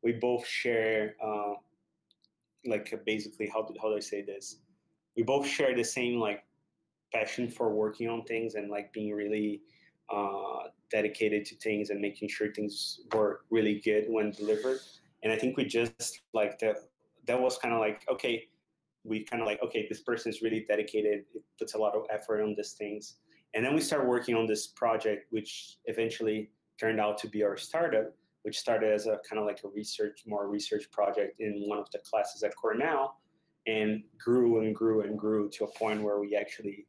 we both share, like basically, how do I say this? We both share the same like passion for working on things and like being really dedicated to things and making sure things were really good when delivered. And I think we just like that was kind of like, okay, we kind of like, okay, this person is really dedicated. It puts a lot of effort on these things. And then we started working on this project, which eventually turned out to be our startup, which started as a kind of like a research project in one of the classes at Cornell, and grew and grew and grew to a point where we actually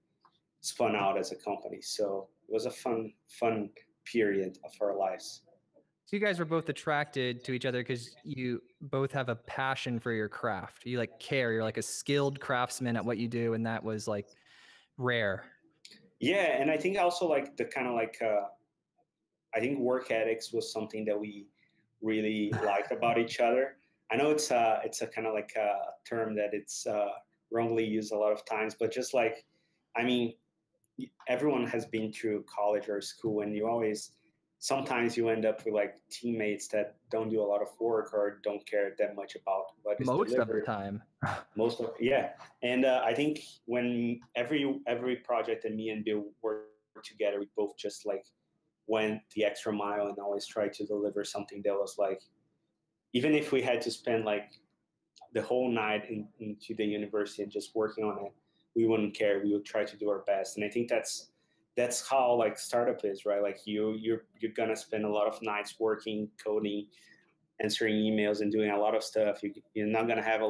spun out as a company. So it was a fun period of our lives. So you guys were both attracted to each other because you both have a passion for your craft. You like care. You're like a skilled craftsman at what you do, and that was like rare. Yeah, and I think also like the kind of like I think work ethics was something that we really liked about each other. I know it's a kind of like a term that it's wrongly used a lot of times, but just like, I mean, everyone has been through college or school, and sometimes you end up with like teammates that don't do a lot of work or don't care that much about what is delivered. Most of the time. And I think when every project that me and Bill work together, we both just like went the extra mile and always tried to deliver something that was like, even if we had to spend like the whole night into the university and just working on it, we wouldn't care. We would try to do our best. And I think that's how like startup is, right? Like you're gonna spend a lot of nights working, coding, answering emails, and doing a lot of stuff. You're not gonna have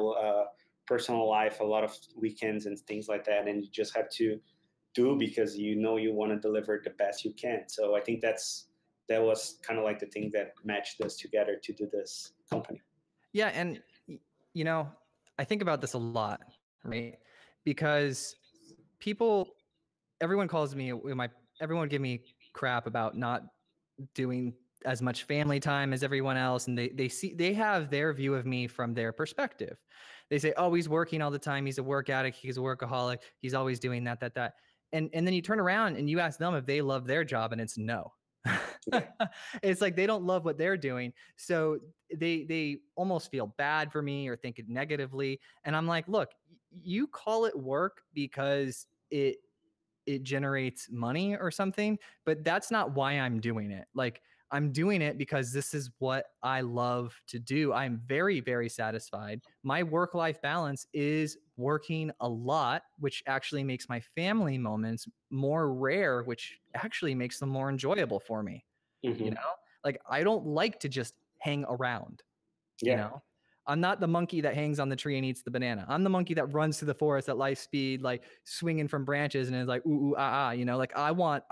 personal life, a lot of weekends and things like that, and you just have to do because you want to deliver the best you can. So I think that was kind of like the thing that matched us together to do this company. Yeah, and you know, I think about this a lot, right? Because everyone calls me everyone give me crap about not doing as much family time as everyone else, and they have their view of me from their perspective. They say, oh, he's working all the time, he's a work addict, he's a workaholic, he's always doing that. And then you turn around and you ask them if they love their job, and it's no. It's like they don't love what they're doing, so they almost feel bad for me or think it negatively. And I'm like, look, you call it work because it generates money or something, but that's not why I'm doing it. Like, I'm doing it because this is what I love to do. I'm very, very satisfied. My work-life balance is working a lot, which actually makes my family moments more rare, which actually makes them more enjoyable for me. Mm-hmm. You know, like, I don't like to just hang around. You know, I'm not the monkey that hangs on the tree and eats the banana. I'm the monkey that runs through the forest at light speed, like swinging from branches and is like, ooh, ooh, ah, ah, you know, like I want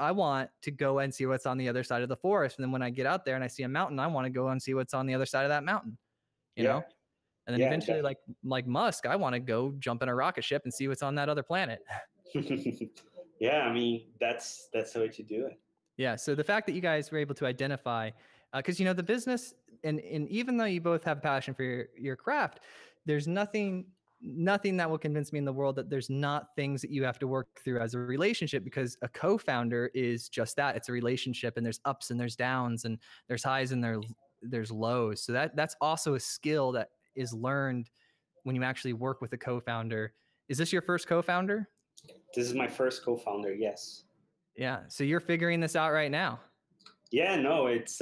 to go and see what's on the other side of the forest. And then when I get out there and I see a mountain, I want to go and see what's on the other side of that mountain, you know? And then eventually, like Musk, I want to go jump in a rocket ship and see what's on that other planet. Yeah, I mean, that's the way to do it. Yeah. So the fact that you guys were able to identify, because, you know, the business, and even though you both have a passion for your craft, there's nothing that will convince me in the world that there's not things that you have to work through as a relationship, because a co-founder is just that. It's a relationship, and there's ups and there's downs, and there's highs and there's lows. So that's also a skill that is learned when you actually work with a co-founder. Is this your first co-founder? This is my first co-founder, yes. Yeah. So you're figuring this out right now. Yeah, no, it's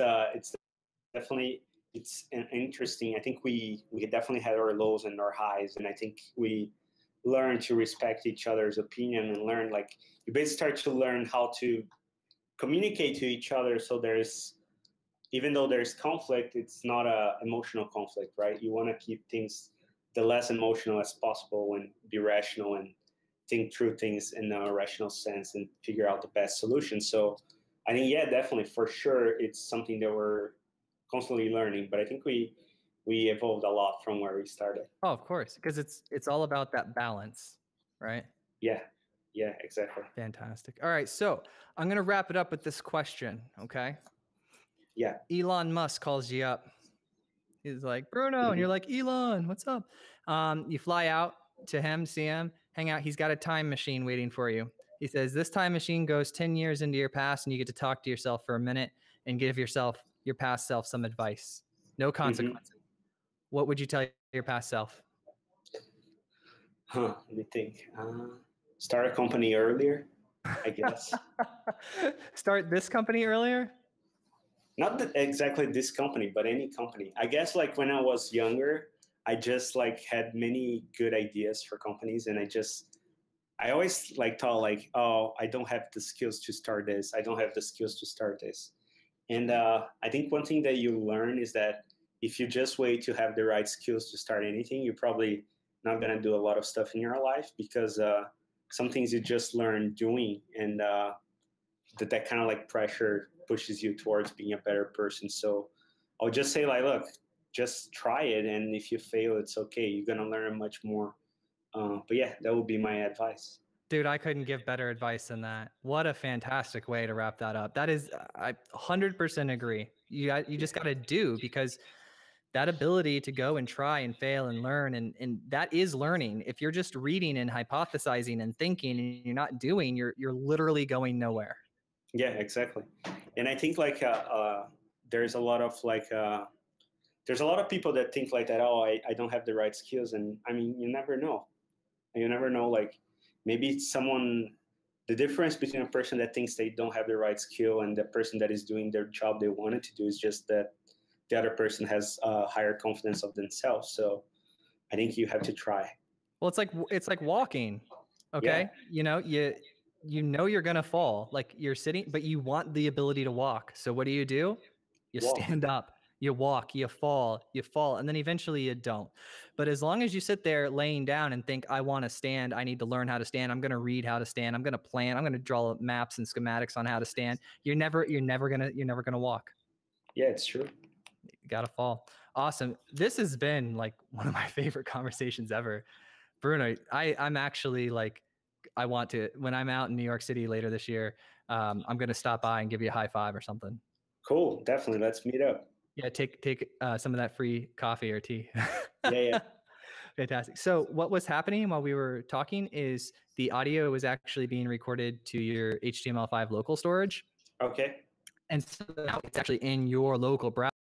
definitely, it's interesting. I think we definitely had our lows and our highs, and I think we learn to respect each other's opinion and learn, like, you basically start to learn how to communicate to each other. So even though there's conflict, it's not a emotional conflict, right? You want to keep things the less emotional as possible and be rational and think through things in a rational sense and figure out the best solution. So I think, yeah, definitely, for sure, it's something that we're constantly learning, but I think we evolved a lot from where we started. Oh, of course, because it's all about that balance, right? Yeah, exactly. Fantastic. All right, so I'm gonna wrap it up with this question, okay? Yeah. Elon Musk calls you up. He's like, Brunno, and you're like, Elon, what's up? You fly out to him, see him, hang out. He's got a time machine waiting for you. He says, this time machine goes 10 years into your past, and you get to talk to yourself for a minute and give your past self some advice. No consequences. What would you tell your past self? Let me think. Start a company earlier, I guess. Start this company earlier? Not exactly this company, but any company. I guess, like, when I was younger, I just like had many good ideas for companies, and I always like thought, like, oh, I don't have the skills to start this. I don't have the skills to start this. And I think one thing that you learn is that if you just wait to have the right skills to start anything, you're probably not going to do a lot of stuff in your life, because some things you just learn doing, and that kind of like pressure pushes you towards being a better person. So I'll just say, like, look, just try it. And if you fail, it's okay. You're going to learn much more. But yeah, that would be my advice. Dude, I couldn't give better advice than that. What a fantastic way to wrap that up. That is, I 100% agree. You just got to do, because that ability to go and try and fail and learn, and that is learning. If you're just reading and hypothesizing and thinking and you're not doing, you're literally going nowhere. Yeah, exactly. And I think, like, there's a lot of there's a lot of people that think like that. Oh, I don't have the right skills. And I mean, you never know. Like, maybe the difference between a person that thinks they don't have the right skill and the person that is doing their job they wanted to do is just that the other person has higher confidence of themselves. So I think you have to try. Well, it's like walking. Okay. Yeah. You know you're going to fall, like you're sitting, but you want the ability to walk. So what do? You Walk. Stand up. You walk, you fall, and then eventually you don't. But as long as you sit there laying down and think, I want to stand, I need to learn how to stand, I'm going to read how to stand, I'm going to plan, I'm going to draw maps and schematics on how to stand, you're never going to walk. Yeah, it's true. You got to fall. Awesome. This has been like one of my favorite conversations ever. Brunno, I'm actually like, I want to, when I'm out in New York City later this year, I'm going to stop by and give you a high five or something. Cool. Definitely. Let's meet up. Yeah. Take some of that free coffee or tea. Yeah. Fantastic. So what was happening while we were talking is the audio was actually being recorded to your HTML5 local storage. Okay. And so now it's actually in your local browser.